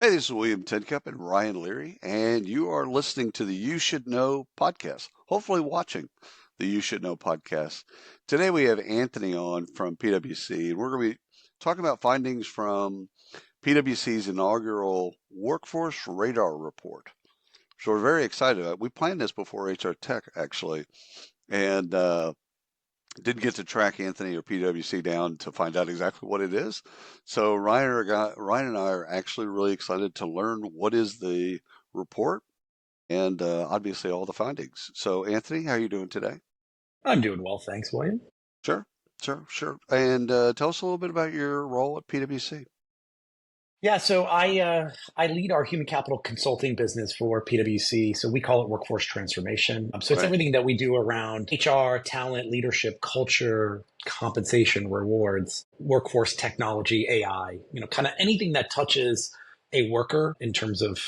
Hey, this is William Tencup and Ryan Leary, and you are listening to the You Should Know podcast, hopefully watching the You Should Know podcast. Today we have Anthony on from PwC, and we're going to be talking about findings from PwC's inaugural Workforce Radar Report. So we're very excited. We planned this before HR Tech, actually, and didn't get to track Anthony or PwC down to find out exactly what it is. So Ryan and I are actually really excited to learn what is the report and obviously all the findings. So Anthony, how are you doing today? I'm doing well, thanks, William. Sure, sure. And tell us a little bit about your role at PwC. Yeah, so I lead our human capital consulting business for PwC. So we call it workforce transformation. So it's Right. everything that we do around HR, talent, leadership, culture, compensation, rewards, workforce technology, AI. Kind of anything that touches a worker in terms of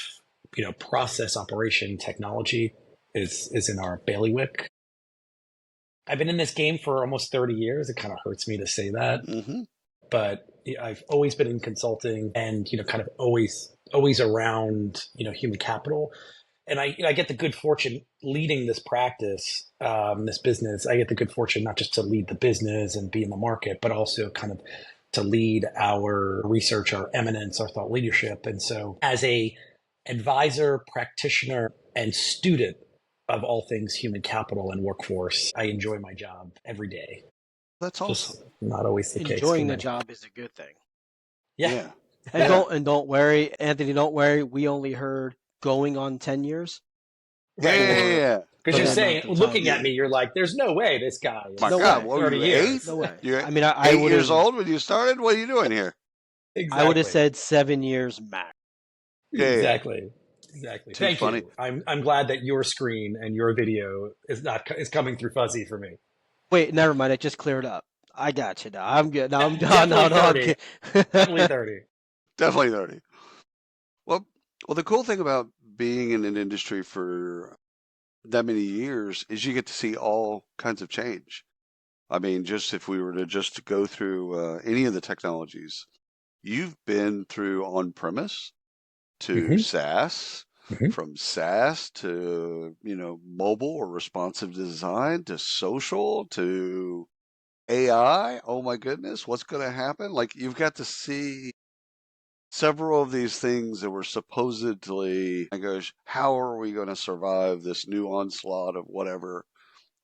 process, operation, technology is in our bailiwick. I've been in this game for almost 30 years. It kind of hurts me to say that, Mm-hmm. but I've always been in consulting and kind of always around human capital. And I get the good fortune leading this practice, this business. I get the good fortune not just to lead the business and be in the market, but also kind of to lead our research, our eminence, our thought leadership. And so, as a advisor, practitioner, and student of all things human capital and workforce, I enjoy my job every day. That's awesome. Just not always the case for Enjoying the many. job is a good thing. Yeah. Yeah, And yeah, don't worry, Anthony, don't worry. We only heard going on 10 years yeah, Right. yeah, yeah, for yeah. Because for you're the Yeah. saying, amount of looking time. at me, you're like, there's no way this guy My is No God, way. what were 30 you, years. No 8? way. You're I mean, I 8 years would old when you started? What are you doing here? have Exactly. said 7 years max. Yeah, yeah. Exactly. Exactly. Too Thank funny. you. I'm glad that your screen and your video is coming through fuzzy for me. Wait, never mind. It just cleared up. I got you now. I'm good. Now I'm done. Definitely No, I'm 30. Definitely kidding. 30. Definitely 30. Well, well, the cool thing about being in an industry for that many years is you get to see all kinds of change. I mean, just if we were to just go through any of the technologies, you've been through on-premise to Hmm. SaaS, Hmm. from SaaS to, mobile or responsive design to social to AI. Oh my goodness, what's going to happen? Like you've got to see several of these things that were supposedly, I goes, how are we going to survive this new onslaught of whatever?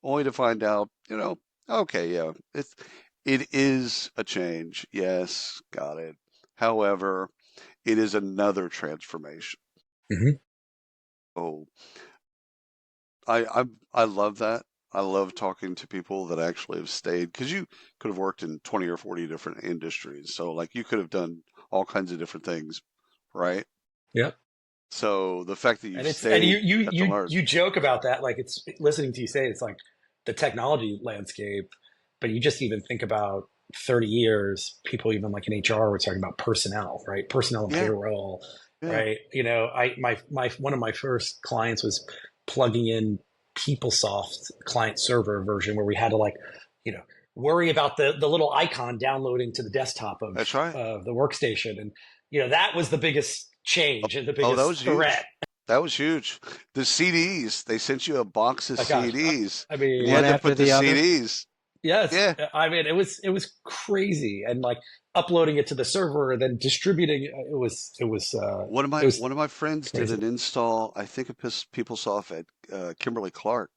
Only to find out, okay, yeah, it is a change. Yes, got it. However, it is another transformation. Hmm. Oh, I love that. I love talking to people that actually have stayed because you could have worked in 20 or 40 different industries. So like you could have done all kinds of different things, right? Yep. So the fact that you've And stayed, got to learn. you joke about that, like it's listening to you say it's like the technology landscape, but you just even think about 30 years, people even like in HR were talking about personnel, right? Personnel and Yeah, payroll, yeah. right? My one of my first clients was plugging in PeopleSoft client server version where we had to like, you know, worry about the little icon downloading to the desktop That's right. of the workstation. And that was the biggest change and the Oh, that biggest was threat. huge. That was huge. The CDs, they sent you a box of Oh gosh, CDs, I and you mean, One had to after put the the other. CDs. yes, Yeah, I mean it was crazy, and like uploading it to the server, then distributing one of my it was one of my friends did an crazy. install. I think of PeopleSoft at Kimberly Clark,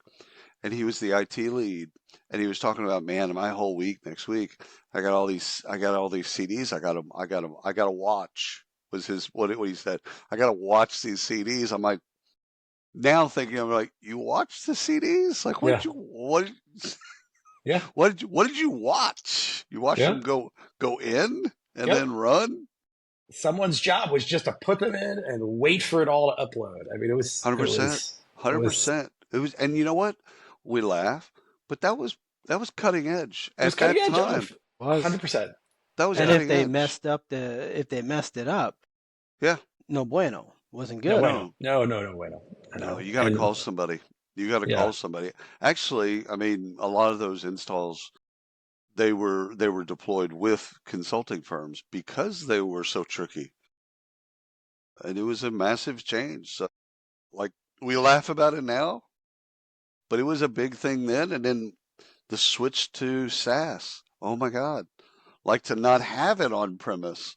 and he was the IT lead, and he was talking about, man, my whole week next week, I got all these CDs. I got to watch. Was his what he said? I got to watch these CDs. I'm like now thinking, I'm like, you watch the CDs? Like, Yeah, yeah, what did you watch? You watched yeah, them go in and yep. then run? Someone's job was just to put them in and wait for it all to upload. I mean, 100%, it was 100%. It was, and you know what? We laugh, but that was cutting edge it was at cutting that edge time. of Was 100%. That was and Yeah, if cutting they edge. messed up if they messed it up, Yeah. no bueno. Wasn't no good. bueno, No, no bueno, no, you got to and call somebody. You got to call yeah. somebody. Actually, I mean, a lot of those installs, they were deployed with consulting firms because they were so tricky. and it was a massive change. So, like, we laugh about it now, but it was a big thing then. And then the switch to SaaS. Oh my God. Like to not have it on premise,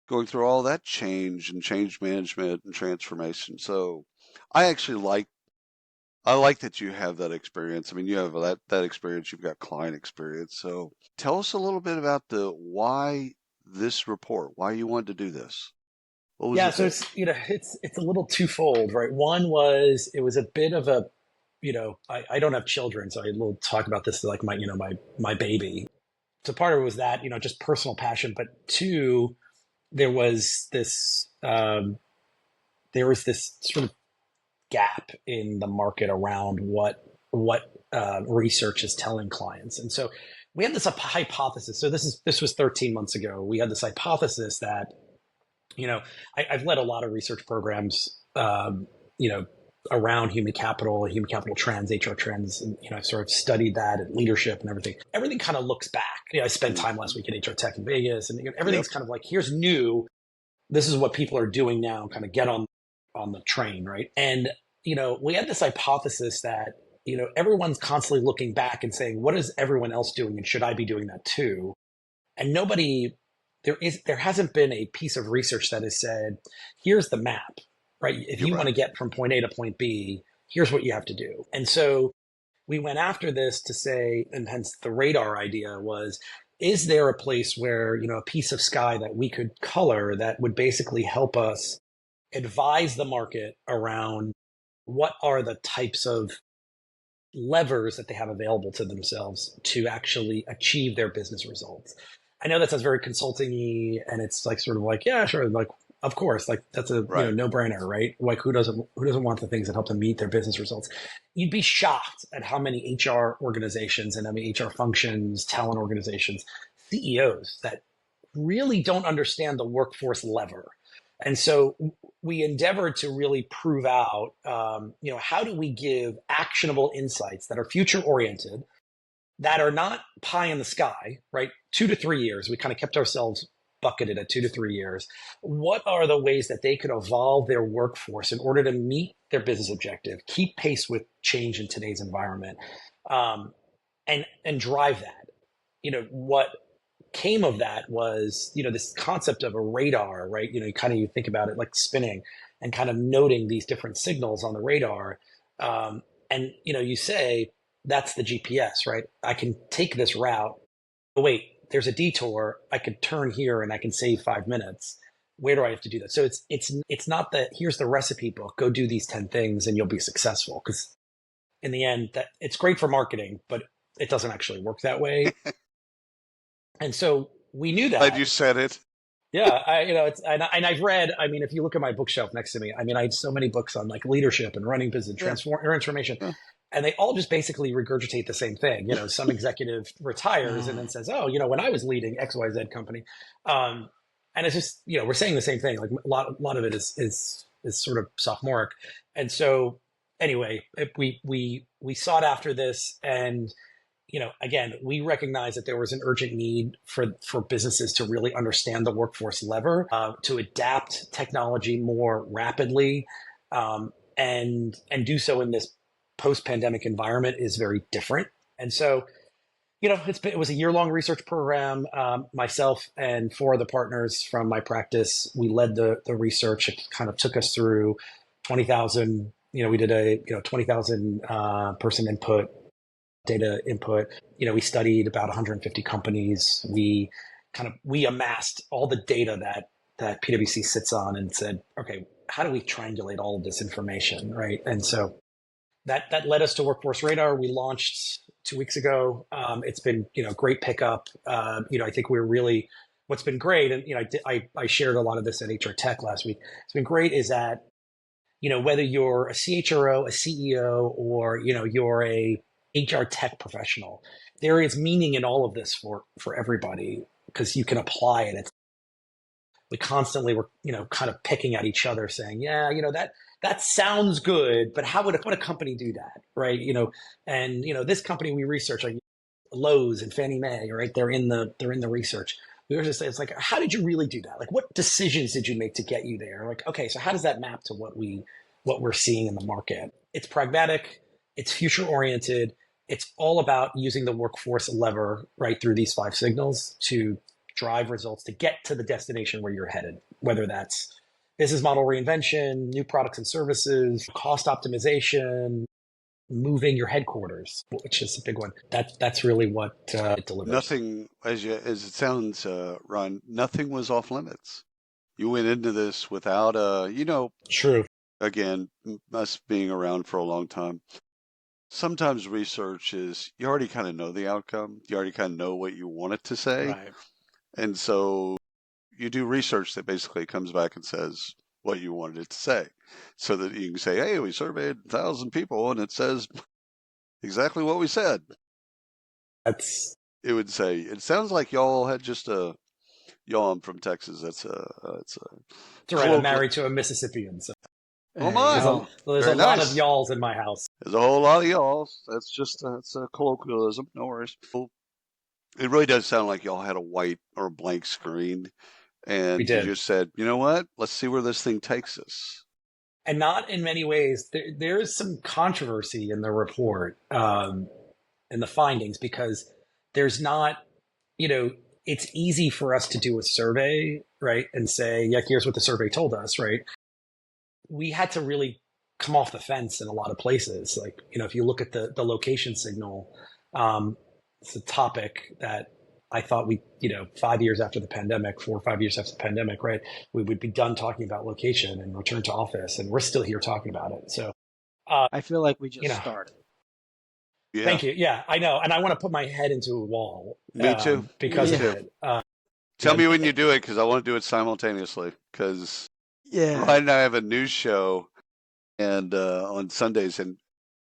going through all that change and change management and transformation. So I actually I like that you have that experience. I mean, you have that experience, you've got client experience. So tell us a little bit about the why this report, why you wanted to do this. What was Yeah, it so that, it's a little twofold, right? One was it was a bit of a, I don't have children, so I will talk about this like my baby. So part of it was that, just personal passion, but two, there was this sort of gap in the market around what research is telling clients, and so we had this hypothesis. So this was 13 months ago. We had this hypothesis that you know, I've led a lot of research programs, around human capital trends, HR trends, and I've sort of studied that and leadership and everything. Everything kind of looks back. I spent time last Mhm. week at HR Tech in Vegas, and Yep. everything's kind of like, here's new. This is what people are doing now. Kind of get on the train, right? And we had this hypothesis that everyone's constantly looking back and saying, what is everyone else doing, and should I be doing that too? And nobody there hasn't been a piece of research that has said, here's the map, right? If You're you want right. to get from point A to point B, here's what you have to do. And so we went after this to say, and hence the radar idea was, is there a place where a piece of sky that we could color that would basically help us advise the market around what are the types of levers that they have available to themselves to actually achieve their business results. I know that sounds very consulting-y, and it's like sort of like, yeah, sure, like of course, like that's a Right. no-brainer, right? Like who doesn't want the things that help them meet their business results? You'd be shocked at how many HR organizations and how many HR functions, talent organizations, CEOs that really don't understand the workforce lever. And so we endeavored to really prove out, how do we give actionable insights that are future oriented, that are not pie in the sky, right? 2 to 3 years. We kind of kept ourselves bucketed at 2 to 3 years. What are the ways that they could evolve their workforce in order to meet their business objective, keep pace with change in today's environment, and drive that? What came of that was this concept of a radar, right? You think about it like spinning and kind of noting these different signals on the radar. And you say that's the GPS, right? I can take this route. Oh wait, there's a detour. I could turn here and I can save 5 minutes. Where do I have to do that? So it's not that here's the recipe book, go do these 10 things and you'll be successful, because in the end that it's great for marketing, but it doesn't actually work that way. And so we knew Glad that. you said it. Yeah, and I've read. I mean, if you look at my bookshelf next to me, I mean, I have so many books on like leadership and running business, Yeah. transformation, Yeah. and they all just basically regurgitate the same thing. Some executive retires and then says, "Oh, when I was leading XYZ company," and it's just we're saying the same thing. Like a lot of it is sort of sophomoric, and so anyway, we sought after this, and again, we recognize that there was an urgent need for businesses to really understand the workforce lever, to adapt technology more rapidly, and do so in this post-pandemic environment is very different. And so, it was a year-long research program. Myself and four other partners from my practice, we led the research. It kind of took us through 20,000. We did a 20,000 person input data input. We studied about 150 companies. We amassed all the data that PwC sits on and said, okay, how do we triangulate all of this information, right? And so that led us to Workforce Radar. We launched 2 weeks ago. It's been great pickup. I think we're really what's been great, and I shared a lot of this at HR Tech last week. It's been great is that whether you're a CHRO, a CEO, or you're a HR tech professional, there is meaning in all of this for everybody, because you can apply it. We constantly were kind of picking at each other, saying, yeah, that sounds good, but how would a company do that, right? And this company we research, like Lowe's and Fannie Mae, right? They're in the research. we were just saying, it's like, how did you really do that? Like, what decisions did you make to get you there? Like, okay, so how does that map to what we're seeing in the market? It's pragmatic, it's future oriented, it's all about using the workforce lever right through these five signals to drive results to get to the destination where you're headed, whether that's business model reinvention, new products and services, cost optimization, moving your headquarters, which is a big one. That's really what it delivers. Nothing, as it sounds, Ron, nothing was off limits. You went into this without True. again, us being around for a long time. Sometimes research is you already kind of know the outcome. You already kind of know what you want it to say. Right. And so you do research that basically comes back and says what you wanted it to say. So that you can say, hey, we surveyed 1,000 people and it says exactly what we said. That's It would say, it sounds like y'all had just y'all, I'm from Texas. It's right. I'm married to a Mississippian, so oh my. there's Very a lot nice. of y'alls in my house. There's a whole lot of y'alls. That's just it's a colloquialism. No worries. It really does sound like y'all had a white or a blank screen, and We you did. just said, you know what? Let's see where this thing takes us. And not in many ways. There is some controversy in the report and the findings because there's not, it's easy for us to do a survey, right? And say, yeah, here's what the survey told us, right? We had to really come off the fence in a lot of places. Like, if you look at the location signal, it's a topic that I thought 5 years after the pandemic, 4 or 5 years after the pandemic, right, we would be done talking about location and return to office, and we're still here talking about it. So I feel like we just started. Yeah. Thank you. Yeah, I know, and I want to put my head into a wall. Me too. Because Me of too. it. Tell me when you do it because I want to do it simultaneously. Because Ryan and I have a news show, and on Sundays, and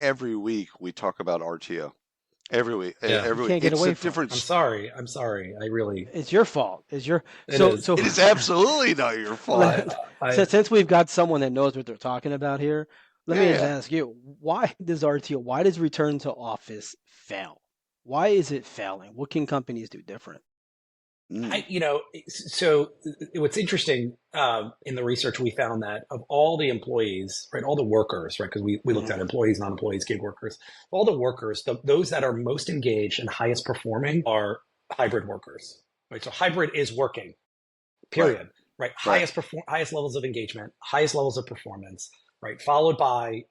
every week we talk about RTO. Every week, every week. Can't get it's away a from different. I'm sorry. I really. It's your fault. It is absolutely not your fault. Since we've got someone that knows what they're talking about here, let me just ask you: why does RTO? Why does return to office fail? Why is it failing? What can companies do different? So what's interesting in the research, we found that of all the employees, right, all the workers, right, because we looked at employees, non-employees, gig workers, all the workers, those that are most engaged and highest performing are hybrid workers, right? So hybrid is working, period, right? Highest levels of engagement, highest levels of performance, right? Followed by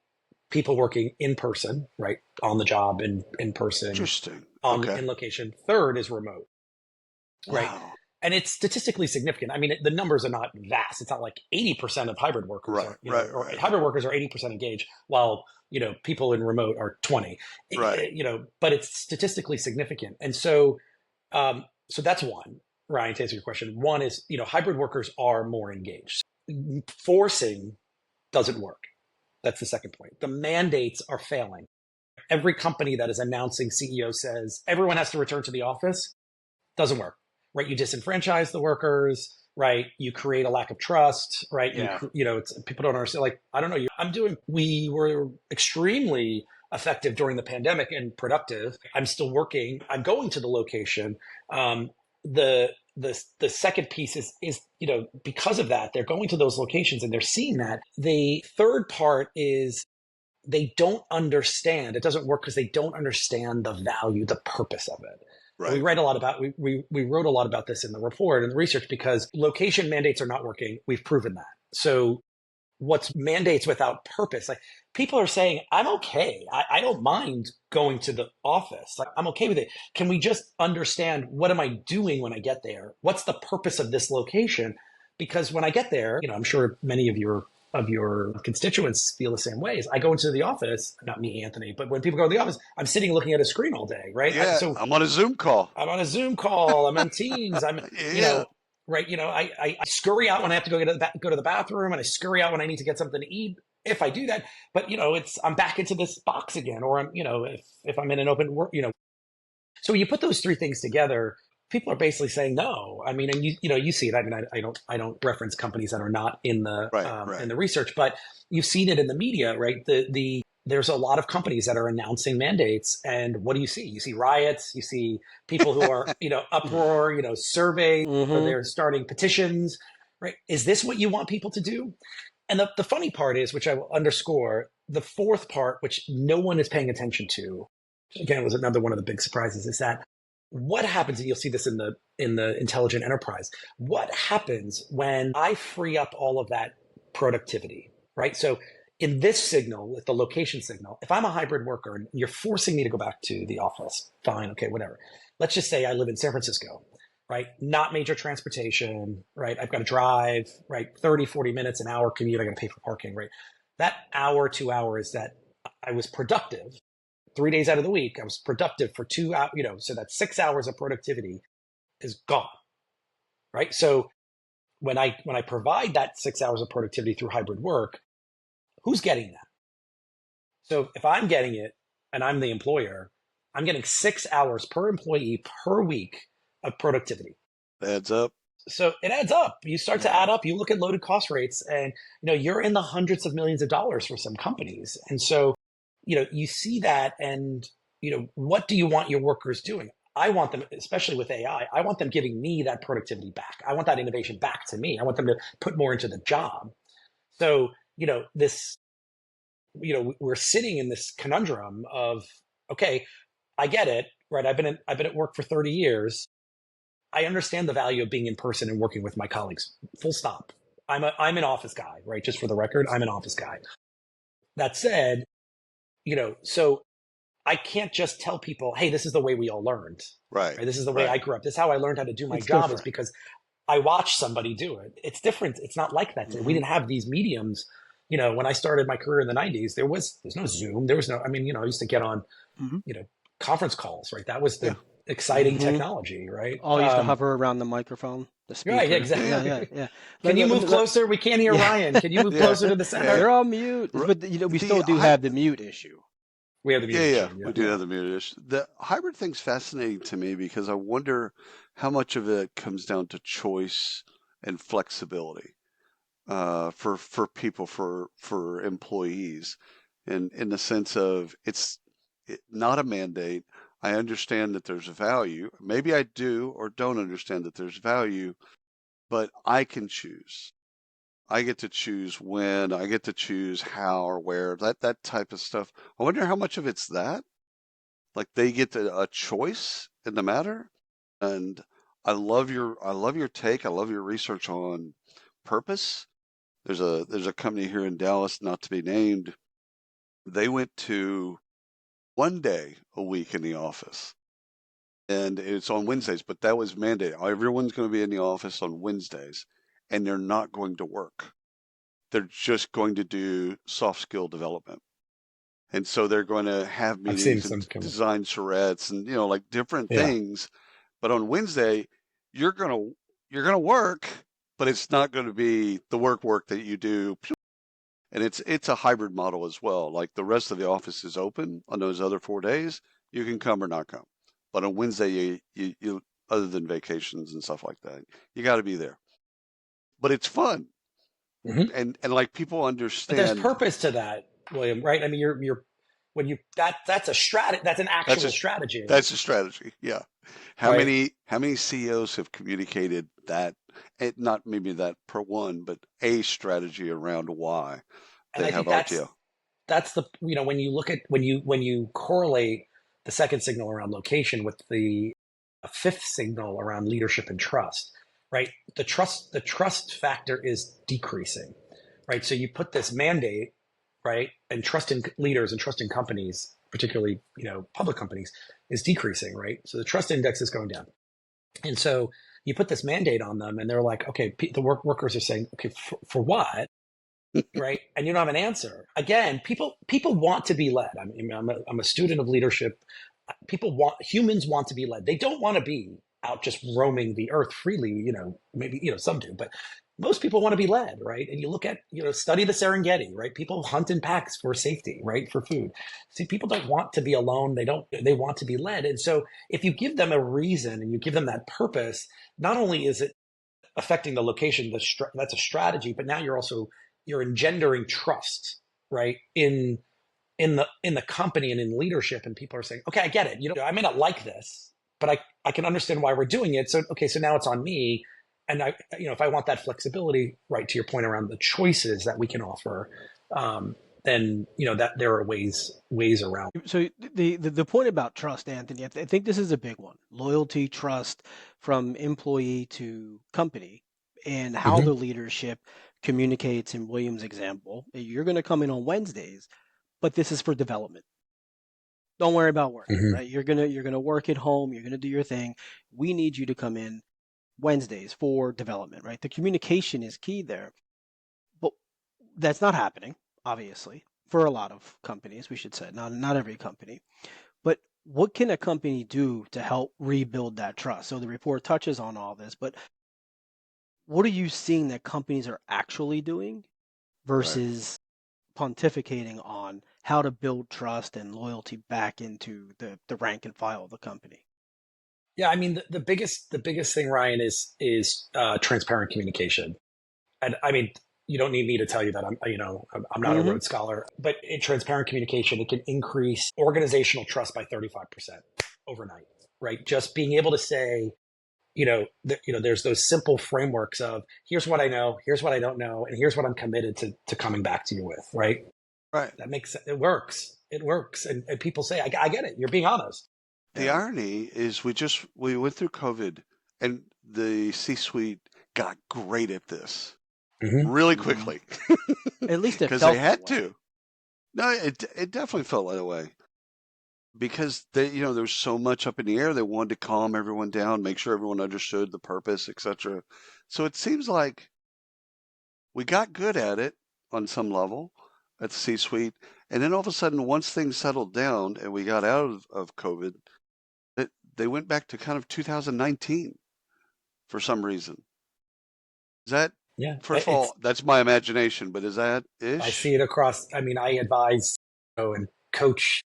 people working in person, right, on the job in person, interesting, in location. Third is remote. Right. Wow. And it's statistically significant. I mean, the numbers are not vast. It's not like 80% of hybrid workers hybrid workers are 80% engaged while, people in remote are 20, but it's statistically significant. And so, so that's one, Ryan, to answer your question. One is, hybrid workers are more engaged. Forcing doesn't work. That's the second point. The mandates are failing. Every company that is announcing, CEO says everyone has to return to the office. Doesn't work. Right, you disenfranchise the workers, right? You create a lack of trust, right? Yeah. It's people don't understand. Like, I don't know. We were extremely effective during the pandemic and productive. I'm still working. I'm going to the location. The second piece is because of that, they're going to those locations and they're seeing that. The third part is they don't understand. It doesn't work because they don't understand the value, the purpose of it. Right. We write a lot about we wrote a lot about this in the report and the research because location mandates are not working. We've proven that. So what's mandates without purpose? Like people are saying, I'm okay. I don't mind going to the office. Like I'm okay with it. Can we just understand what am I doing when I get there? What's the purpose of this location? Because when I get there, I'm sure many of your constituents feel the same ways. I go into the office, not me, Anthony, but when people go to the office, I'm sitting looking at a screen all day, right? Yeah, I'm on a Zoom call. I'm on Teams. I'm, right. I scurry out when I have to go to the bathroom, and I scurry out when I need to get something to eat. If I do that, but I'm back into this box again, or I'm, if I'm in an open work, So when you put those three things together, people are basically saying no. I mean, and you see it. I mean, I don't reference companies that are not in the in the research, but you've seen it in the media, right? The there's a lot of companies that are announcing mandates. And what do you see? You see riots, you see people who are, uproar, surveys, or Mm-hmm. they're starting petitions, right? Is this what you want people to do? And the funny part is, which I will underscore, the fourth part, which no one is paying attention to, again, it was another one of the big surprises, is that what happens, and you'll see this in the intelligent enterprise, what happens when I free up all of that productivity, right? So in this signal, with the location signal, if I'm a hybrid worker and you're forcing me to go back to the office, fine, okay, whatever. Let's just say I live in San Francisco, right? Not major transportation, right? I've got to drive, right? 30, 40 minutes, an hour commute. I got to pay for parking, right? That hour, 2 hours that I was productive 3 days out of the week, I was productive for 2 hours, so that 6 hours of productivity is gone, right? So when I provide that 6 hours of productivity through hybrid work, who's getting that? So if I'm getting it and I'm the employer, I'm getting 6 hours per employee per week of productivity. Adds up. So it adds up. You start to add up. You look at loaded cost rates, and you're in the hundreds of millions of dollars for some companies. And so, you see that, and what do you want your workers doing? I want them, especially with AI, I want them giving me that productivity back. I want that innovation back to me. I want them to put more into the job. So, this, we're sitting in this conundrum of, okay, I get it, right? I've been at work for 30 years. I understand the value of being in person and working with my colleagues. Full stop. I'm an office guy, right? Just for the record, I'm an office guy. That said, so I can't just tell people, hey, this is the way we all learned. Right. This is the way I grew up. This is how I learned how to do my It's job, different. is because I watched somebody do it. It's different. It's not like that. We didn't have these mediums. When I started my career in the 90s, there's no Zoom. There was no, I used to get on, conference calls, right? That was the exciting technology, right? Oh, you used to hover around the microphone, the speaker. Right, exactly. Yeah. Can you move closer? We can't hear Ryan. Can you move closer to the center? You're on mute. But we still do have the mute issue. We have the mute issue. We do have the mute issue. The hybrid thing's fascinating to me because I wonder how much of it comes down to choice and flexibility for people, for employees, and in the sense of it's not a mandate. I understand that there's a value. Maybe I do or don't understand that there's value, but I can choose. I get to choose when, I get to choose how or where, that type of stuff. I wonder how much of it's that. Like they get a choice in the matter. And I love your take. I love your research on purpose. There's a company here in Dallas, not to be named. They went to 1 day a week in the office. And it's on Wednesdays, but that was mandated. Everyone's going to be in the office on Wednesdays, and they're not going to work. They're just going to do soft skill development. And so they're going to have meetings and design charrettes and, like different things. But on Wednesday, you're going to work, but it's not going to be the work that you do. And it's a hybrid model as well. Like the rest of the office is open on those other 4 days. You can come or not come. But on Wednesday, you other than vacations and stuff like that, you got to be there. But it's fun. And like people understand. But there's purpose to that, William, right? I mean, you're when you that's a strategy. That's an actual strategy. That's a strategy. Yeah. How many CEOs have communicated that? Not maybe that per one, but a strategy around why they have Abbatiello. That's the when you look at when you correlate the second signal around location with the fifth signal around leadership and trust, right? The trust factor is decreasing, right? So you put this mandate, right, and trust in leaders and trust in companies, particularly public companies, is decreasing, right? So the trust index is going down, and so you put this mandate on them, and they're like, okay, the workers are saying, okay, for what? Right, and you don't have an answer. Again, people want to be led. I mean, I'm a student of leadership. Humans want to be led. They don't want to be out just roaming the earth freely. Maybe some do, but most people want to be led, right? And you look at study the Serengeti, right? People hunt in packs for safety, right? For food. See, people don't want to be alone. They want to be led. And so if you give them a reason and you give them that purpose, not only is it affecting the location, that's a strategy, but now you're engendering trust, right, in in the company and in leadership, and people are saying, okay, I get it. I may not like this, but I can understand why we're doing it. So okay, so now it's on me. And if I want that flexibility, right, to your point around the choices that we can offer, then that there are ways around. So the point about trust, Anthony, I think this is a big one. Loyalty, trust from employee to company, and how Mm-hmm. the leadership communicates. In William's example, you're going to come in on Wednesdays, but this is for development. Don't worry about work, Mm-hmm. right? You're gonna work at home. You're gonna do your thing. We need you to come in Wednesdays for development, right? The communication is key there, but that's not happening, obviously, for a lot of companies. We should say not every company, but what can a company do to help rebuild that trust? So the report touches on all this, but what are you seeing that companies are actually doing Right. versus pontificating on how to build trust and loyalty back into the rank and file of the company? Yeah, I mean the biggest thing, Ryan, is transparent communication. And I mean, you don't need me to tell you that I'm not a Mm-hmm. Rhodes Scholar, but in transparent communication, it can increase organizational trust by 35% overnight, right? Just being able to say, there's those simple frameworks of here's what I know, here's what I don't know, and here's what I'm committed to coming back to you with, right? Right. That makes it works. It works, and people say, I get it. You're being honest. The Yeah. irony is we went through COVID and the C-suite got great at this Mm-hmm. really Mm-hmm. quickly At least it because they felt that had way. to. No, it definitely felt that way because there was so much up in the air. They wanted to calm everyone down, make sure everyone understood the purpose, etc. So it seems like we got good at it on some level at the C-suite, and then all of a sudden, once things settled down and we got out of COVID, they went back to kind of 2019 for some reason. Is that, Yeah, first of it's all, that's my imagination, but is that I see ish? it across. I mean, I advise, and coach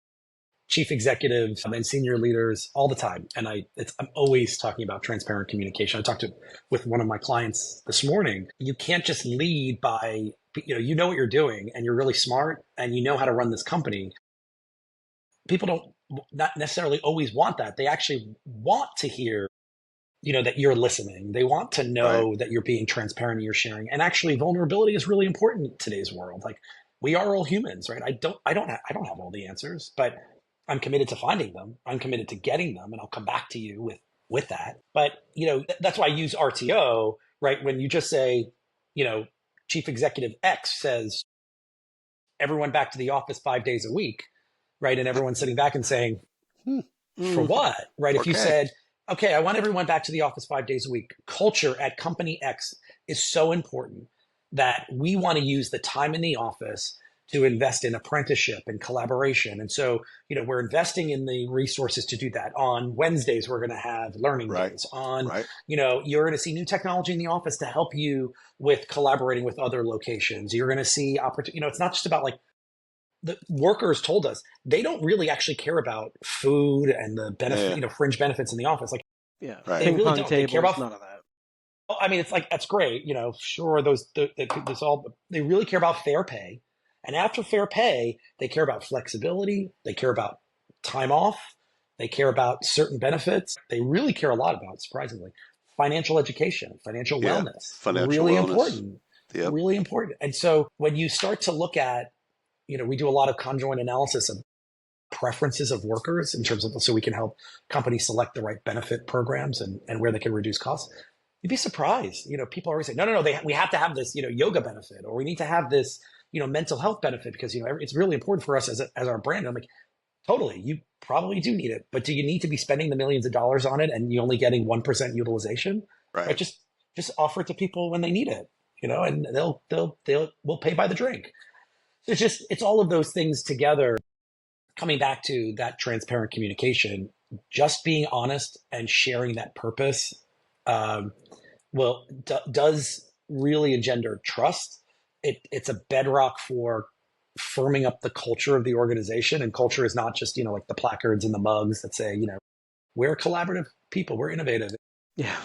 chief executives and senior leaders all the time, and I'm always talking about transparent communication. I talked with one of my clients this morning. You can't just lead by what you're doing, and you're really smart, and you know how to run this company. People don't not necessarily always want that. They actually want to hear that you're listening. They want to Right. know that you're being transparent and you're sharing. And actually, vulnerability is really important in today's world. Like, we are all humans, right? I don't have all the answers, but I'm committed to finding them. I'm committed to getting them, and I'll come back to you with that. But that's why I use RTO, right? When you just say, you know, Chief Executive X says everyone back to the office 5 days a week, right? And everyone's sitting back and saying, Hmm. for Mm. what? Right? If you Okay. said, okay, I want everyone back to the office 5 days a week, culture at company X is so important that we want to use the time in the office to invest in apprenticeship and collaboration. And so, we're investing in the resources to do that. On Wednesdays, we're going to have learning Right. days. On, Right. you're going to see new technology in the office to help you with collaborating with other locations. You're going to see opportunity. It's not just about like the workers told us they don't really actually care about food and the benefit, Yeah. fringe benefits in the office. Like, Yeah. Right. they Ping really pong don't. They care tables, about. none of that. I mean, it's like that's great. Sure, this all. They really care about fair pay, and after fair pay, they care about flexibility. They care about time off. They care about certain benefits. They really care a lot about, surprisingly, financial education, financial Yeah. wellness. Financial Really wellness. important. Yep. Really important. And so when you start to look at, we do a lot of conjoint analysis of preferences of workers in terms of so we can help companies select the right benefit programs and where they can reduce costs. You'd be surprised. People always say, no, we have to have this, yoga benefit, or we need to have this, mental health benefit because, it's really important for us as our brand. I'm like, totally, you probably do need it, but do you need to be spending the millions of dollars on it and you only getting 1% utilization? Right? Right. Just offer it to people when they need it, and we'll pay by the drink. It's all of those things together, coming back to that transparent communication, just being honest and sharing that purpose, um, does really engender trust. It's a bedrock for firming up the culture of the organization. And culture is not just, like the placards and the mugs that say, we're collaborative people, we're innovative. Yeah.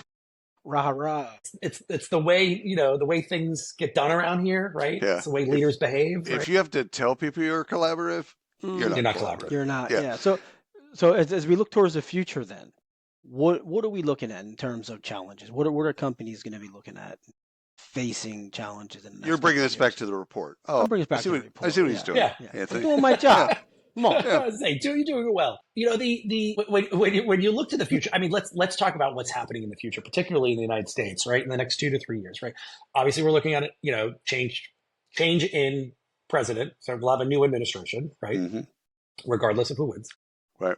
Rah rah. It's the way things get done around here, right? Yeah. It's the way leaders behave, right? If you have to tell people you're collaborative, you're You're not not collaborating. collaborating. You're not. Yeah. Yeah. So as we look towards the future, then what are we looking at in terms of challenges? What are companies going to be looking at facing challenges in the You're next bringing couple of us back years? to the report. I'm Oh, bringing us I back see to the what report. he's doing, Yeah. Yeah. I'm Anthony. doing my job. Come on. Yeah. I was saying, you're doing it well. You know, when you look to the future, I mean, let's talk about what's happening in the future, particularly in the United States, right? In the next 2 to 3 years, right? Obviously, we're looking at it, you know, change in president. So we'll have a new administration, right? Mm-hmm. Regardless of who wins. Right.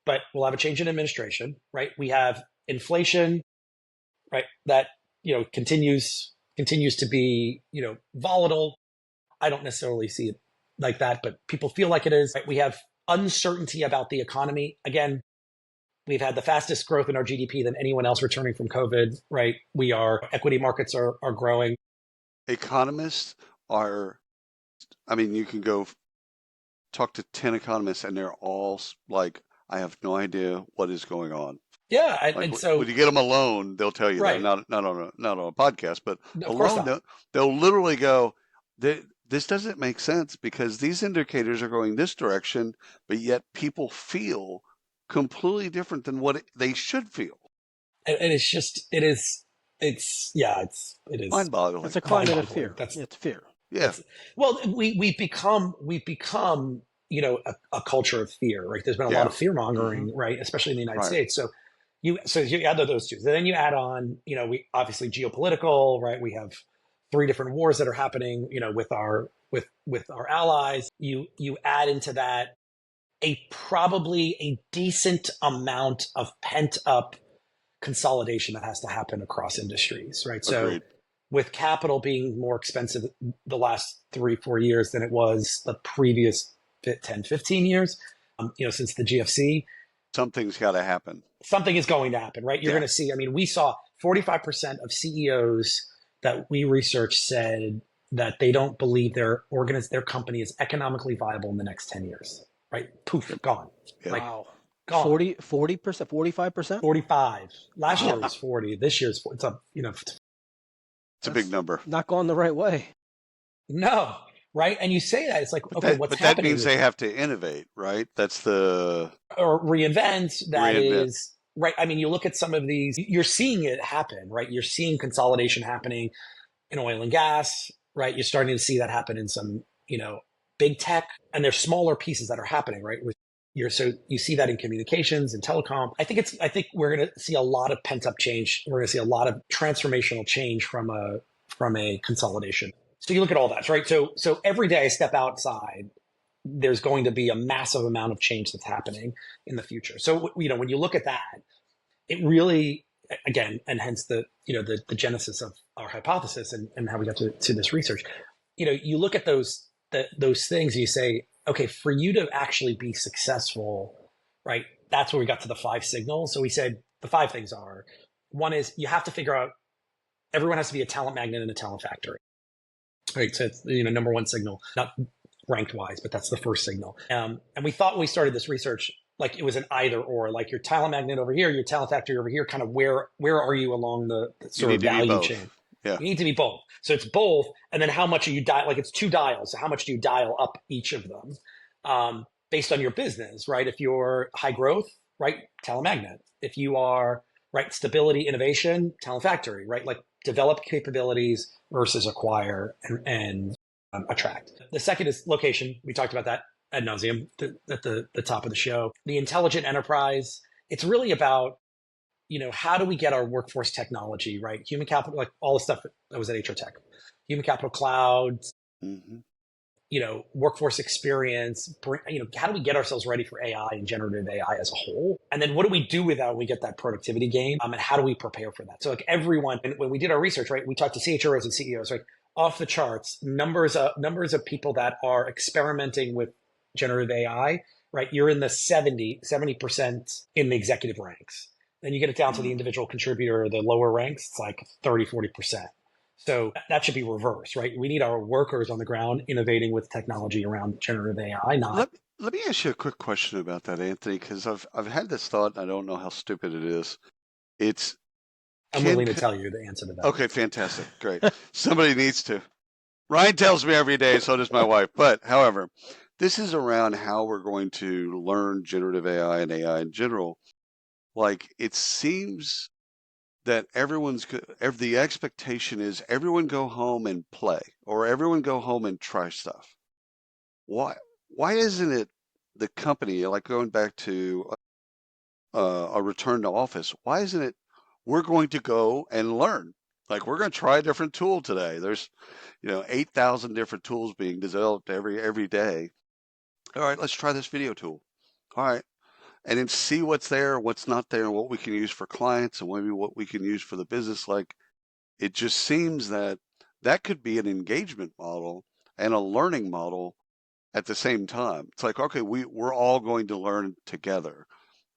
But we'll have a change in administration, right? We have inflation, right? That, you know, continues to be, you know, volatile. I don't necessarily see it like that, but people feel like it is. Right? We have uncertainty about the economy. Again, we've had the fastest growth in our GDP than anyone else returning from COVID, right? Equity markets are growing. Economists are, I mean, you can go talk to 10 economists and they're all like, I have no idea what is going on. Yeah. Like And so, when you get them alone, they'll tell you right. that, not on a podcast, but Of course alone, not. they'll literally go, this doesn't make sense because these indicators are going this direction, but yet people feel completely different than what they should feel. And it's just, it is Mind-boggling. It's a climate of mind-boggling. fear. That's It's fear. Yeah. Well, we've become, you know, a culture of fear, right? There's been a lot of fear mongering, right? Especially in the United States. So you add those two. Then you add on, you know, we obviously geopolitical, right? We have 3 different wars that are happening, you know, with our allies. You add into that probably a decent amount of pent up consolidation that has to happen across industries, right? Agreed. So with capital being more expensive the last 3-4 years than it was the previous 10-15 years, you know, since the GFC, something's got to happen. Something is going to happen, right? You're going to see, I mean, we saw 45% of CEOs that we researched said that they don't believe their company is economically viable in the next 10 years, right? Poof, gone. Yeah. Like, Wow. gone. 40%, 45%? 45. Last year was 40. This year's, it's up, you know. It's a big number. Not going the right way. No, right? And you say that, it's like, But okay, what's happening? That means they have to innovate, right? That's or reinvent. That is, right? I mean, you look at some of these, you're seeing it happen, right? You're seeing consolidation happening in oil and gas, right? You're starting to see that happen in some, you know, big tech, and there's smaller pieces that are happening, right? So you see that in communications and telecom. I think we're going to see a lot of pent up change. We're going to see a lot of transformational change from a consolidation. So you look at all that, right? So every day I step outside, there's going to be a massive amount of change that's happening in the future. So, you know, when you look at that, it really, again, and hence the genesis of our hypothesis and how we got to this research, you know, you look at those things and you say, okay, for you to actually be successful, right? That's where we got to the 5 signals. So we said the 5 things are, one is you have to figure out, everyone has to be a talent magnet and a talent factory, right? So it's, you know, number 1 signal, not ranked wise, but that's the first signal. And we thought when we started this research, like it was an either or, like your talent magnet over here, your talent factory over here, kind of where are you along the sort of value chain? Yeah. You need to be both. So it's both. And then how much are you like it's 2 dials. So how much do you dial up each of them based on your business, right? If you're high growth, right? Talent magnet. If you are, right, stability, innovation, talent factory, right? Like develop capabilities versus acquire and attract. The second is location. We talked about that ad nauseum at the top of the show. The intelligent enterprise. It's really about, you know, how do we get our workforce technology, right? Human capital, like all the stuff that was at HR Tech, human capital cloud, you know, workforce experience, you know, how do we get ourselves ready for AI and generative AI as a whole? And then what do we do with that when we get that productivity gain? And how do we prepare for that? So like everyone, when we did our research, right, we talked to CHROs and CEOs, right, off the charts, numbers of people that are experimenting with generative AI, right? You're in the 70% in the executive ranks. Then you get it down to the individual contributor, the lower ranks, it's like 30-40%. So that should be reversed, right? We need our workers on the ground innovating with technology around generative AI. Let me ask you a quick question about that, Anthony, because I've had this thought, and I don't know how stupid it is. I'm willing to tell you the answer to that. Okay, fantastic, great. Somebody needs to. Ryan tells me every day, so does my wife. But however, this is around how we're going to learn generative AI and AI in general. Like it seems that the expectation is everyone go home and play, or everyone go home and try stuff. Why why isn't it the company, like going back to a return to office, why isn't it we're going to go and learn? Like we're going to try a different tool today. There's 8,000 different tools being developed every day. All right, let's try this video tool. All right, and then see what's there, what's not there, and what we can use for clients, and maybe what we can use for the business. Like it just seems that that could be an engagement model and a learning model at the same time. It's like, okay, we're all going to learn together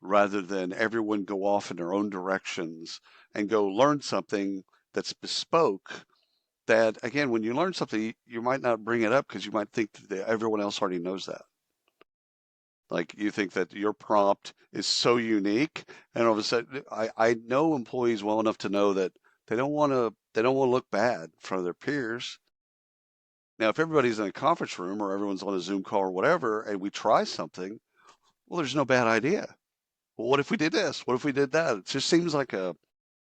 rather than everyone go off in their own directions and go learn something that's bespoke. That again, when you learn something, you might not bring it up because you might think that everyone else already knows that. Like you think that your prompt is so unique, and all of a sudden, I know employees well enough to know that they don't want to look bad in front of their peers. Now, if everybody's in a conference room or everyone's on a Zoom call or whatever, and we try something, well, there's no bad idea. Well, what if we did this? What if we did that? It just seems like a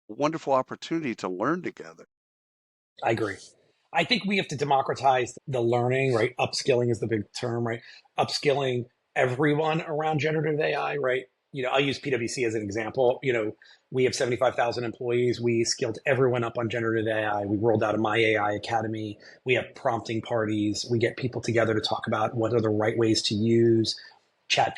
wonderful opportunity to learn together. I agree. I think we have to democratize the learning, right? Upskilling is the big term, right? Upskilling everyone around generative AI, right? I'll use PwC as an example. We have 75,000 employees. We skilled everyone up on generative AI. We rolled out a My AI Academy. We have prompting parties. We get people together to talk about what are the right ways to use chat.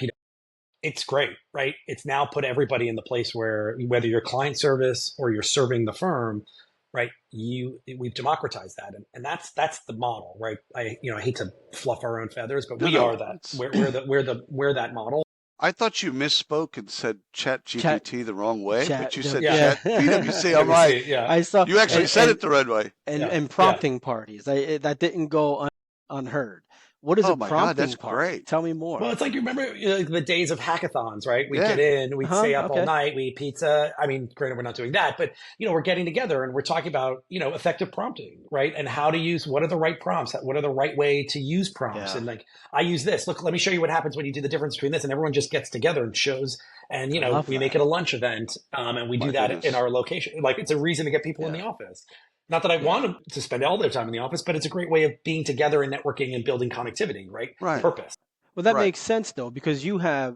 It's great, right? It's now put everybody in the place where whether you're client service or you're serving the firm, right? We've democratized that, and that's the model, right? I hate to fluff our own feathers, but No, we are no, that. it's. We're that model. I thought you misspoke and said Chat Chat, GPT the wrong way, but chat, you said Yeah, yeah. Chat PwC. I'm like, PwC. Yeah, I saw you actually and said and it the right way. and, yeah, and yeah. prompting parties. That didn't go unheard. What is a Oh my God, that's prompting party? great. Tell me Well, more. it's like you remember the days of hackathons, right? We'd Yeah, get in, we'd Huh? stay up all Okay. night, we eat pizza. I mean, granted, we're not doing that, but we're getting together and we're talking about effective prompting, right? And how to use what are the right prompts, what are the right way to use prompts, Yeah. and like I use this. Look, let me show you what happens when you do the difference between this, and everyone just gets together and shows. And I love we make that. it a lunch event, and we do my that in goodness. our location. Like it's a reason to get people in the Yeah. office. Not that I Yeah. want them to spend all their time in the office, but it's a great way of being together and networking and building connectivity, right? Right, Purpose. Well, that right. makes sense though, because you have,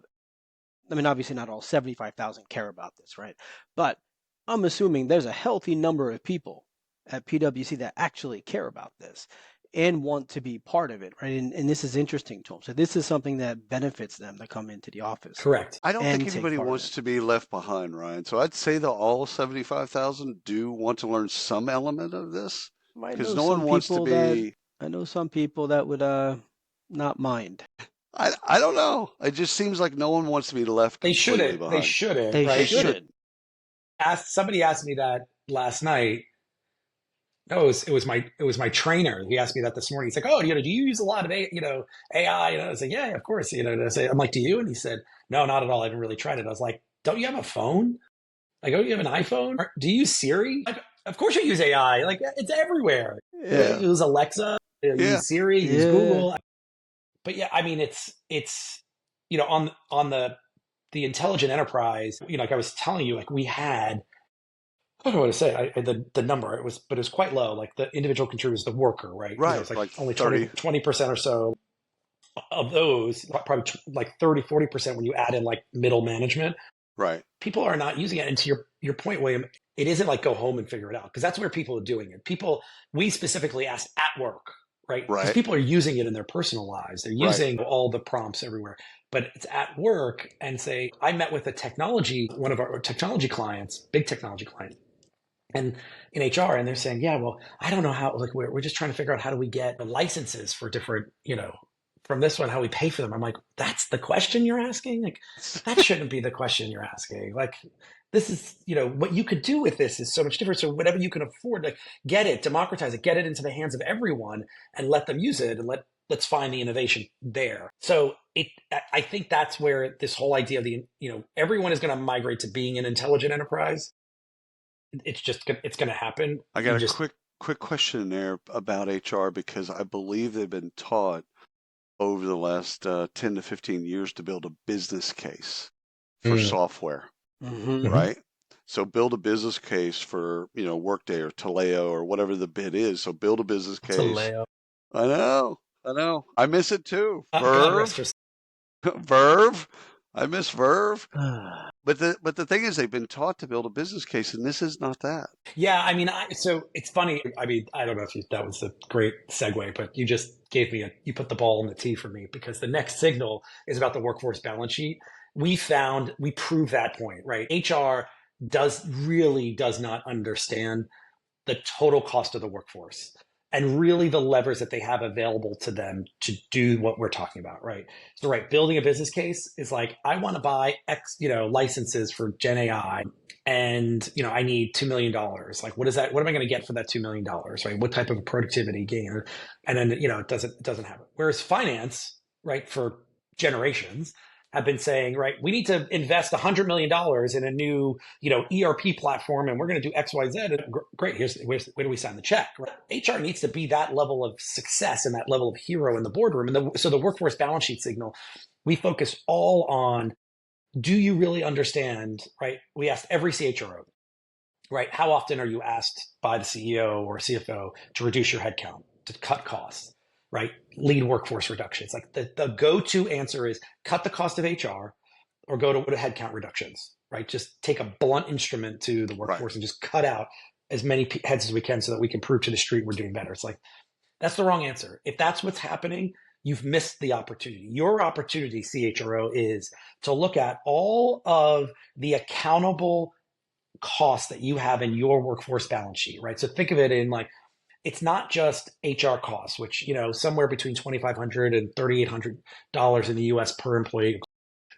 I mean, obviously not all 75,000 care about this, right? But I'm assuming there's a healthy number of people at PwC that actually care about this and want to be part of it, right? And this is interesting to them. So this is something that benefits them to come into the office Correct. I don't think and take anybody part in wants it. to be left behind, Ryan. So I'd say that all 75,000 do want to learn some element of this I because know no one some wants to people that be. would not mind. I don't know. It just seems like no one wants to be left They completely shouldn't. They behind. shouldn't. They They Right. shouldn't. should. Somebody asked me that last night. No, it was my trainer. He asked me that this morning. He's like, "Oh, do you use a lot of AI?" And I was like, "Yeah, of course." And I say, "I'm like, do you?" And he said, "No, not at all. I haven't really tried it." I was like, "Don't you have a phone? Like, don't you have an iPhone? Do you use Siri? Like, of course you use AI. Like, it's everywhere. Yeah, Use Alexa, yeah. use Siri, use Yeah. Google." But yeah, I mean, it's on the intelligent enterprise. Like I was telling you, like we had I don't know what to say. The number but it was quite low. Like the individual contributors, the worker, right? Right. It's like Like only 30. 20% or so of those, probably like 30-40% when you add in like middle management. Right. People are not using it. And to your point, William, it isn't like go home and figure it out because that's where people are doing it. We specifically asked at work, right? Because Right. people are using it in their personal lives. They're Right. using all the prompts everywhere, but it's at work. And say, I met with one of our technology clients, big technology client, and in HR, and they're saying, yeah, well, I don't know how, like, we're just trying to figure out how do we get the licenses for different, from this one, how we pay for them. I'm like, that's the question you're asking? Like, that shouldn't be the question you're asking. Like, this is, what you could do with this is so much different. So whatever you can afford, like, get it, democratize it, get it into the hands of everyone and let them use it and let's find the innovation there. So I think that's where this whole idea of everyone is going to migrate to being an intelligent enterprise. It's going to happen. I You got a just quick question there about HR because I believe they've been taught over the last 10 to 15 years to build a business case for Mm. software, Mm-hmm. right? So build a business case for, Workday or Taleo or whatever the bid is. So build a business It's a case. layout. I know. I know. I miss it too. God rest her. Verve. Verve. I miss Verve. But the thing is, they've been taught to build a business case, and this is not that. Yeah, I mean, so it's funny. I mean, I don't know if that was a great segue, but you just gave me you put the ball in the tee for me, because the next signal is about the workforce balance sheet. We prove that point, right? HR does not understand the total cost of the workforce and really the levers that they have available to them to do what we're talking about, right? So, right, building a business case is like, I want to buy X, licenses for Gen AI, and I need $2 million. Like, what is that? What am I going to get for that $2 million? Right? What type of productivity gain? And then it doesn't happen. Whereas finance, right, for generations have been saying, right, we need to invest $100 million in a new, ERP platform, and we're going to do X, Y, Z. And great. Where do we sign the check? Right? HR needs to be that level of success and that level of hero in the boardroom. And so the workforce balance sheet signal, we focus all on, do you really understand, right? We asked every CHRO, right? How often are you asked by the CEO or CFO to reduce your headcount, to cut costs, right? Lead workforce reductions. Like the go-to answer is cut the cost of HR or go to headcount reductions, right? Just take a blunt instrument to the Right. workforce and just cut out as many heads as we can so that we can prove to the street we're doing better. It's like, that's the wrong answer. If that's what's happening, you've missed the opportunity. Your opportunity, CHRO, is to look at all of the accountable costs that you have in your workforce balance sheet, right? So think of it in like, it's not just HR costs, which, somewhere between $2,500 and $3,800 in the US per employee,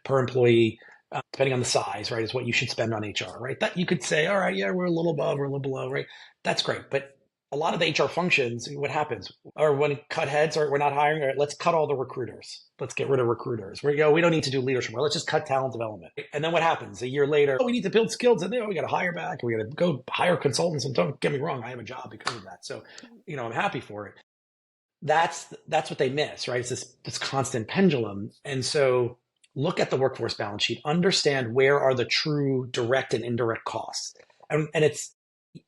depending on the size, right, is what you should spend on HR, right? That you could say, all right, yeah, we're a little above, we're a little below, right? That's great. But a lot of the HR functions, what happens? Or when cut heads, or we're not hiring, all right, let's cut all the recruiters. Let's get rid of recruiters. We don't need to do leadership. Let's just cut talent development. And then what happens? A year later, we need to build skills, and then we got to hire back. We got to go hire consultants. And don't get me wrong, I have a job because of that. So, I'm happy for it. That's what they miss, right? It's this constant pendulum. And so look at the workforce balance sheet, understand where are the true direct and indirect costs. And it's,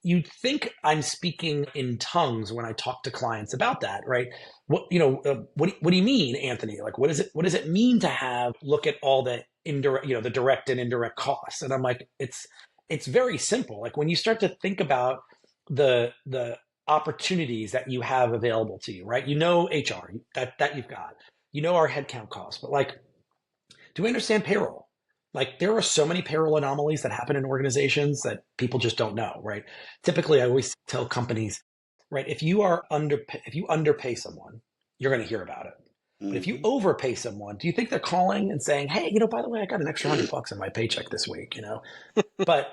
you'd think I'm speaking in tongues when I talk to clients about that, right? What do you mean, Anthony? Like, what does it mean to look at all the indirect, the direct and indirect costs? And I'm like, it's very simple. Like when you start to think about the opportunities that you have available to you, right? HR that you've got, our headcount costs, but like, do we understand payroll? Like there are so many payroll anomalies that happen in organizations that people just don't know, right? Typically, I always tell companies, right, if you underpay someone, you're going to hear about it. But if you overpay someone, do you think they're calling and saying, "Hey, by the way, I got an extra $100 in my paycheck this week," But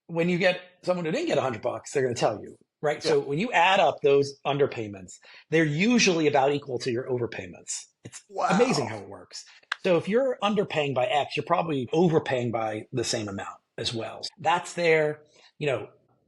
when you get someone who didn't get $100, they're going to tell you, right? Yeah. So when you add up those underpayments, they're usually about equal to your overpayments. It's amazing how it works. So if you're underpaying by X, you're probably overpaying by the same amount as well. That's their,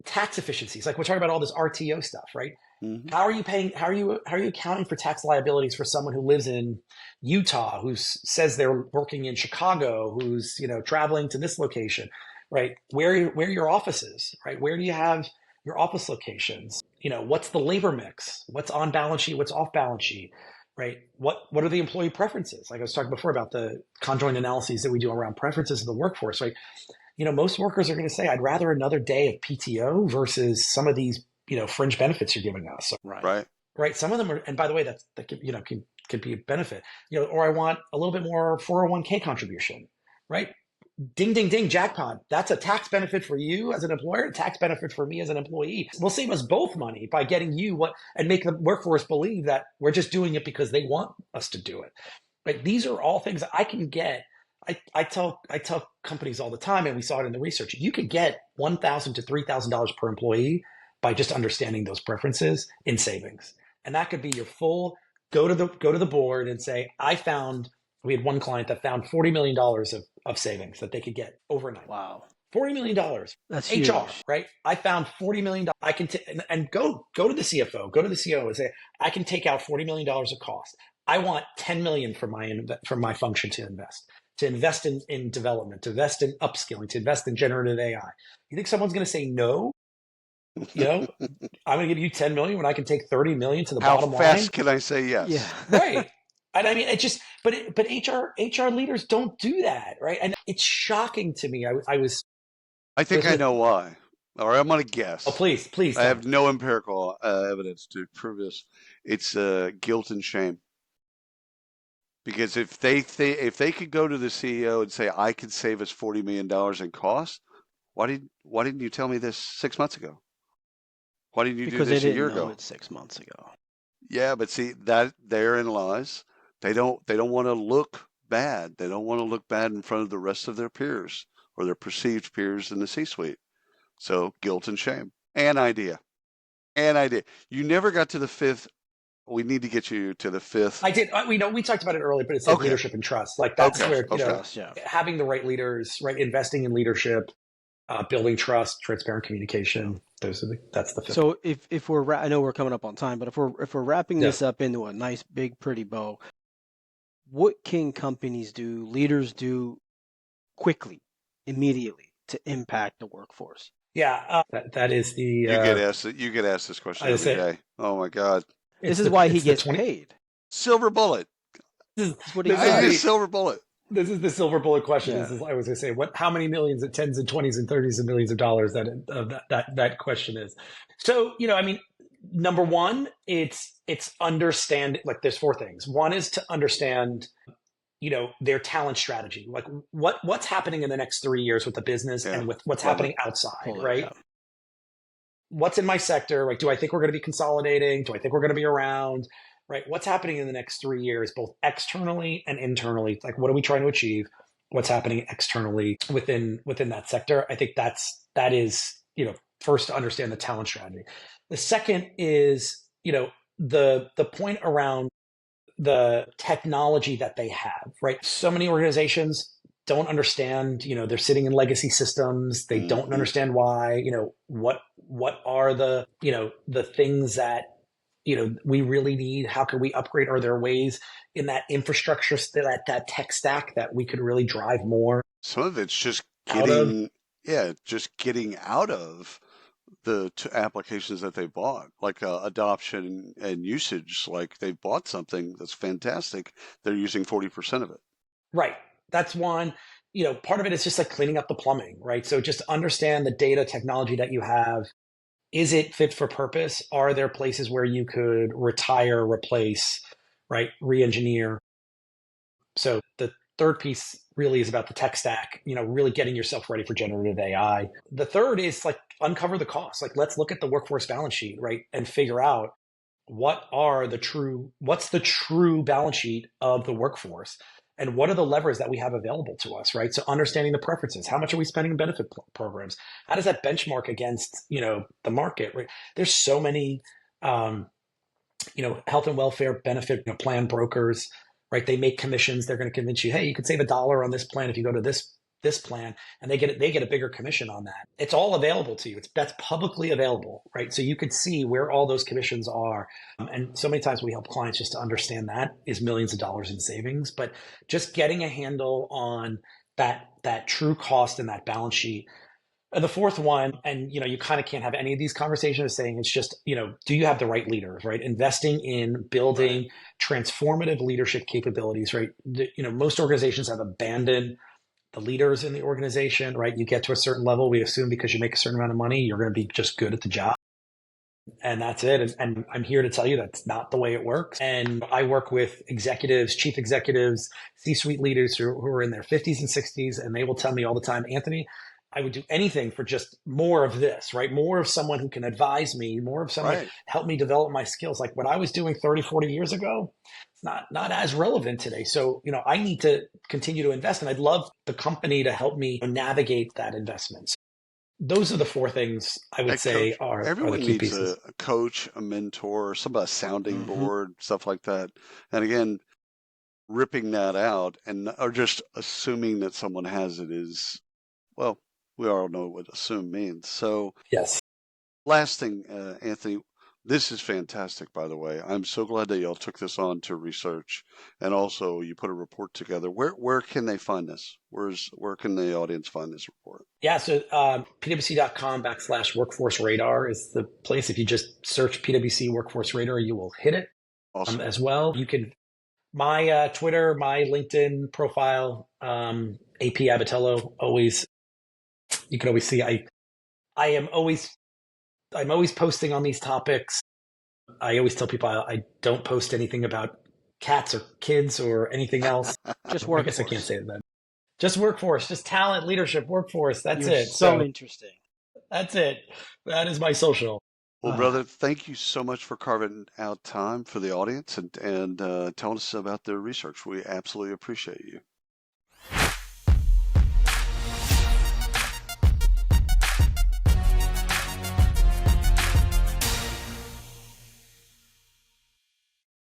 tax efficiencies. Like we're talking about all this RTO stuff, right? Mm-hmm. How are you paying? How are you accounting for tax liabilities for someone who lives in Utah, who says they're working in Chicago, who's traveling to this location, right? Where your office is, right? Where do you have your office locations? What's the labor mix? What's on balance sheet? What's off balance sheet? Right? What are the employee preferences? Like I was talking before about the conjoint analyses that we do around preferences of the workforce, right? Most workers are going to say, I'd rather another day of PTO versus some of these, fringe benefits you're giving us. So, right. Some of them are, and by the way, that could be a benefit, or I want a little bit more 401k contribution, right? Ding, ding, ding, jackpot. That's a tax benefit for you as an employer, a tax benefit for me as an employee. We'll save us both money by getting you and make the workforce believe that we're just doing it because they want us to do it. Right? These are all things that I can get. I tell companies all the time, and we saw it in the research, you could get $1,000 to $3,000 per employee by just understanding those preferences in savings. And that could be your full go to the board and say, we had one client that found $40 million of savings that they could get overnight. Wow. $40 million. That's HR, huge. right? I found $40 million. I can and go to the CFO, go to the COO and say, I can take out $40 million of cost. I want 10 million for my function to invest in development, to invest in upskilling, to invest in generative AI. You think someone's going to say no? You know, I'm going to give you 10 million when I can take 30 million to the How bottom line. fast can I say Yeah. yes? Right. And I mean, it just, but HR leaders don't do that, right? And it's shocking to me. I think I know why. Or I'm going to Oh, guess. please I tell me. have no empirical evidence to prove this. It's guilt and shame. Because if they could go to the CEO and say, I could save us $40 million in costs, why didn't you tell me this 6 months ago? Why didn't you do Because they this a didn't year know ago? it 6 months ago. Yeah, but see that therein lies. They don't want to look bad. They don't want to look bad in front of the rest of their peers or their perceived peers in the C-suite. So guilt and shame. An idea. An idea. You never got to the fifth. We need to get you to the fifth. I did. We talked about it earlier, but it's Okay. leadership and trust. Like that's Okay. where, Okay. Trust, yeah. having the right leaders, right? Investing in leadership, building trust, transparent communication. That's the fifth. So if we're I know we're coming up on time, but if we're wrapping Yeah. this up into a nice big pretty bow, what can companies do, leaders do quickly, immediately to impact the workforce? Yeah. That is the, You get asked this question I every say day. Oh my God. This is why he it's the gets 20. paid. Silver bullet. This is, This is what he this I is need a does. the, silver bullet. this is the silver bullet question. Yeah. This is, I was going to say, how many millions and tens and twenties and thirties of millions of dollars that question is. So, I mean, number one, it's understand, like there's four things. One is to understand, their talent strategy, like what's happening in the next 3 years with the business Yeah. and with what's Love it. happening outside, Totally, right? yeah. What's in my sector? Like, do I think we're going to be consolidating? Do I think we're going to be around? Right? What's happening in the next 3 years, both externally and internally? Like, what are we trying to achieve? What's happening externally within that sector? I think that is, first to understand the talent strategy. The second is, the point around the technology that they have, right? So many organizations don't understand, they're sitting in legacy systems. They don't Mm-hmm. understand why, what are the things that, we really need? How can we upgrade? Are there ways in that infrastructure, that tech stack that we could really drive more Some of it's just out of? getting out of the applications that they bought, like adoption and usage. Like they bought something that's fantastic. They're using 40% of it. Right. That's one. Part of it is just like cleaning up the plumbing, right? So just understand the data technology that you have. Is it fit for purpose? Are there places where you could retire, replace, right, re-engineer? So the third piece really is about the tech stack, really getting yourself ready for generative AI. The third is like uncover the costs. Like let's look at the workforce balance sheet, right, and figure out what's the true balance sheet of the workforce, and what are the levers that we have available to us, right? So understanding the preferences, how much are we spending in benefit programs? How does that benchmark against, the market, right? There's so many, health and welfare benefit plan brokers, right? They make commissions. They're going to convince you, hey, you could save $1 on this plan if you go to this plan, and they get a bigger commission on that. It's all available to you. That's publicly available, right? So you could see where all those commissions are. And so many times we help clients just to understand that is millions of dollars in savings. But just getting a handle on that true cost and that balance sheet. And the fourth one, and you kind of can't have any of these conversations saying it's just, do you have the right leaders, right? Investing in building transformative leadership capabilities, right? Most organizations have abandoned the leaders in the organization, right? You get to a certain level, we assume because you make a certain amount of money, you're going to be just good at the job. And that's it. And I'm here to tell you that's not the way it works. And I work with executives, chief executives, C-suite leaders who are in their 50s and 60s, and they will tell me all the time, Anthony, I would do anything for just more of this, right? More of someone who can advise me, more of someone Right. help me develop my skills. Like what I was doing 30, 40 years ago, it's not as relevant today. So, I need to continue to invest, and I'd love the company to help me navigate that investment. Those are the four things I would That say coach. are the Everyone key needs pieces. a coach, a mentor, a sounding Mm-hmm. board, stuff like that. And again, ripping that out or just assuming that someone has it is, well, we all know what assume means. So Yes. last thing, Anthony, This is fantastic, by the way. I'm so glad that y'all took this on to research, and also you put a report together. Where can they find this? Where can the audience find this report? Yeah, so pwc.com/workforce radar is the place. If you just search PwC Workforce Radar, you will hit it. Awesome. As well. You can my Twitter, my LinkedIn profile, AP Abbatiello. Always, you can always see. I'm always posting on these topics. I always tell people I don't post anything about cats or kids or anything else. Just I guess I workforce. can't say that. Just workforce, just talent, leadership, workforce. That's You're it. so interesting. That's it. That is my social. Well, brother, thank you so much for carving out time for the audience and telling us about the research. We absolutely appreciate you.